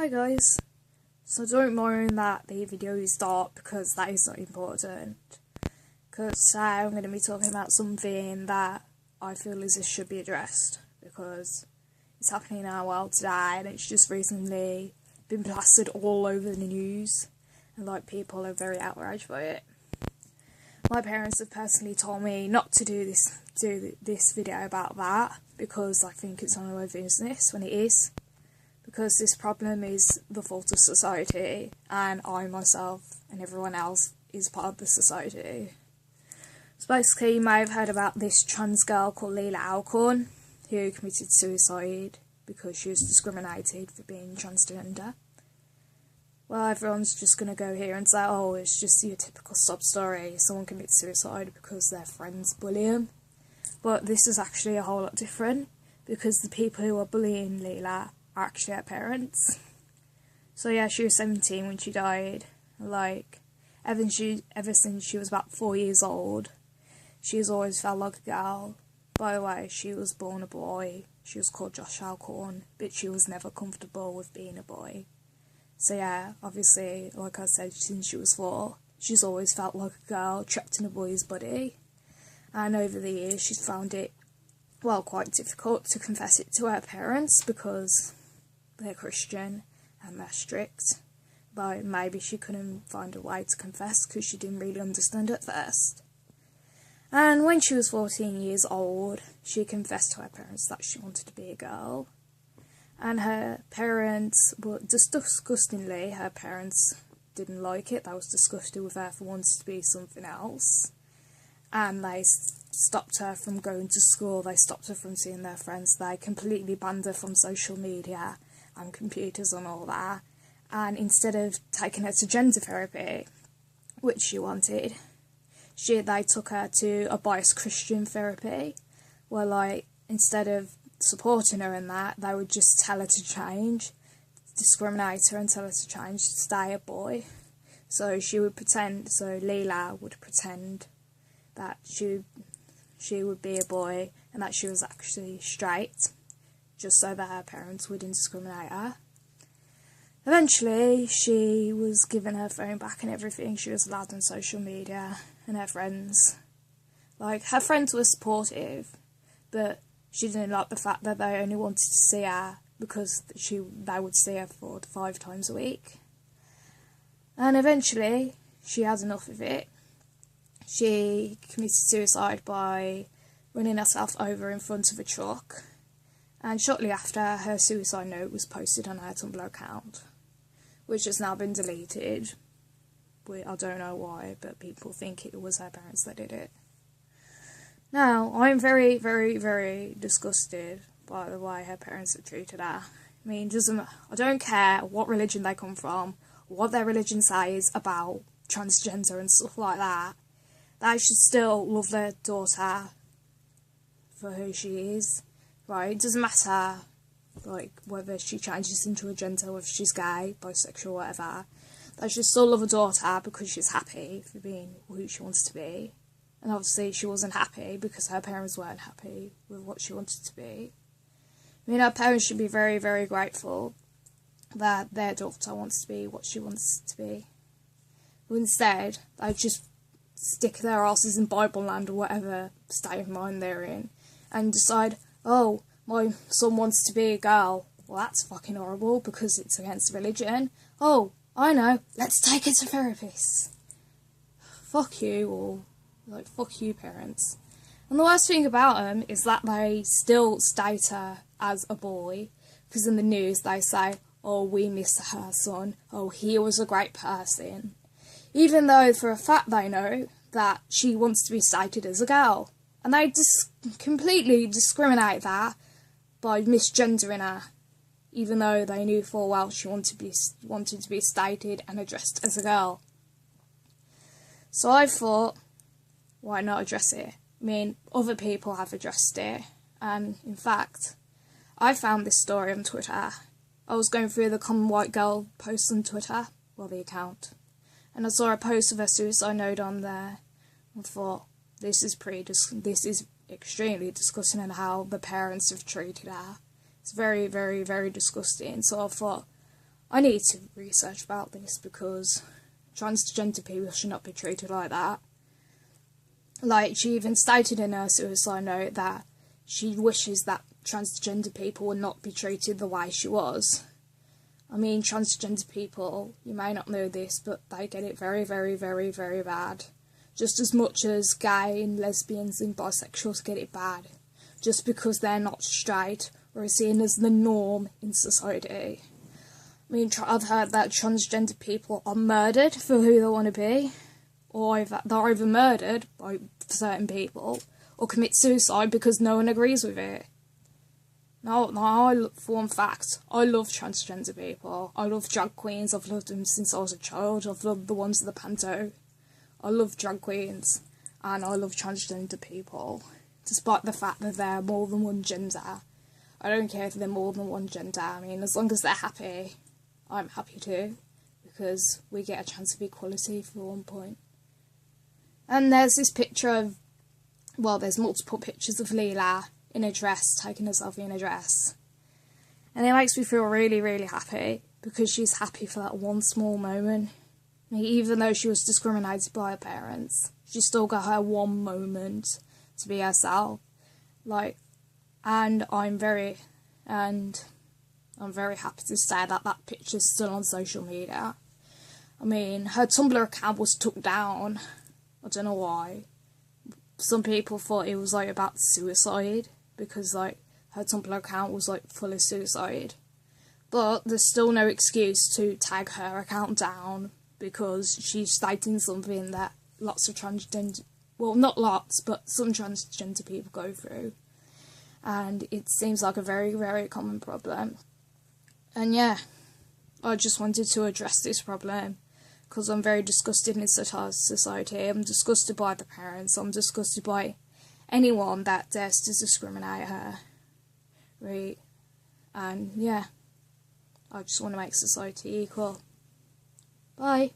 Hi guys, so don't mind that the video is dark because that is not important, because today I'm going to be talking about something that I feel as it should be addressed because it's happening in our world today and it's just recently been plastered all over the news and people are very outraged by it. My parents have personally told me not to do this video about that because I think it's none of my business when it is. Because this problem is the fault of society, and I myself and everyone else is part of the society. So basically, you may have heard about this trans girl called Leelah Alcorn, who committed suicide because she was discriminated for being transgender. Well, everyone's just going to go here and say, oh, it's just your typical sob story, someone commits suicide because their friends bully them. But this is actually a whole lot different, because the people who are bullying Leelah are actually her parents. So yeah, she was 17 when she died. Ever since she was about 4 years old, she's always felt like a girl. By the way, she was born a boy. She was called Josh Alcorn, but she was never comfortable with being a boy. So yeah, obviously, like I said, since she was 4, she's always felt like a girl trapped in a boy's body. And over the years, she's found it, quite difficult to confess it to her parents because they're Christian and they're strict, but maybe she couldn't find a way to confess because she didn't really understand at first. And when she was 14 years old, she confessed to her parents that she wanted to be a girl. And her parents, disgustingly, her parents didn't like it. They was disgusted with her for wanting to be something else. And they stopped her from going to school, they stopped her from seeing their friends, they completely banned her from social media and computers and all that. And instead of taking her to gender therapy, which she wanted, they took her to a biased Christian therapy, where instead of supporting her in that, they would just tell her to change, discriminate her and tell her to change, to stay a boy. So Leelah would pretend that she would be a boy and that she was actually straight, just so that her parents wouldn't discriminate her. Eventually, she was given her phone back and everything. She was allowed on social media, and her friends, her friends were supportive, but she didn't like the fact that they only wanted to see her because they would see her 4 to 5 times a week. And eventually, she had enough of it. She committed suicide by running herself over in front of a truck, and shortly after, her suicide note was posted on her Tumblr account, which has now been deleted. I don't know why, but people think it was her parents that did it. Now, I'm very, very, very disgusted by the way her parents have treated her. I mean, I don't care what religion they come from, what their religion says about transgender and stuff like that. They should still love their daughter for who she is, right? It doesn't matter, whether she changes into a gender, whether she's gay, bisexual, whatever. They should still love a daughter because she's happy for being who she wants to be. And obviously she wasn't happy because her parents weren't happy with what she wanted to be. I mean, her parents should be very, very grateful that their daughter wants to be what she wants to be. But instead, they just stick their asses in Bible land or whatever state of mind they're in and decide, oh, my son wants to be a girl. Well, that's fucking horrible because it's against religion. Oh, I know, let's take her to therapists. Fuck you all. Fuck you, parents. And the worst thing about them is that they still state her as a boy, because in the news they say, oh, we miss her son, oh, he was a great person. Even though for a fact they know that she wants to be stated as a girl. And they completely discriminate that by misgendering her, even though they knew full well she wanted to be stated and addressed as a girl. So I thought, why not address it? I mean, other people have addressed it, and in fact, I found this story on Twitter. I was going through the Common White Girl posts on Twitter, the account, and I saw a post of her suicide note on there. I thought, this is extremely disgusting, and how the parents have treated her. It's very, very, very disgusting. So I thought, I need to research about this because transgender people should not be treated like that. Like, she even stated in her suicide note that she wishes that transgender people would not be treated the way she was. I mean, transgender people, you may not know this, but they get it very, very, very, very bad. Just as much as gay and lesbians and bisexuals get it bad. Just because they're not straight or are seen as the norm in society. I mean, I've heard that transgender people are murdered for who they want to be. Or they're either murdered by certain people or commit suicide because no one agrees with it. No, for one fact, I love transgender people. I love drag queens. I've loved them since I was a child. I've loved the ones at the panto. I love drag queens and I love transgender people. Despite the fact that they're more than one gender. I don't care if they're more than one gender. I mean, as long as they're happy, I'm happy too. Because we get a chance of equality for one point. And there's this picture of, well, there's multiple pictures of Leelah in a dress, taking a selfie in a dress. And it makes me feel really, really happy, because she's happy for that one small moment. I mean, even though she was discriminated by her parents, she still got her one moment to be herself. Like, and I'm very happy to say that that picture's still on social media. I mean, her Tumblr account was took down. I don't know why. Some people thought it was, like, about suicide, because, like, her Tumblr account was, like, full of suicide. But there's still no excuse to tag her account down, because she's stating something that lots of transgender, well, not lots, but some transgender people go through. And it seems like a very, very common problem. And yeah, I just wanted to address this problem. Because I'm very disgusted in society. I'm disgusted by the parents. I'm disgusted by anyone that dares to discriminate her. Right? And yeah, I just want to make society equal. Bye.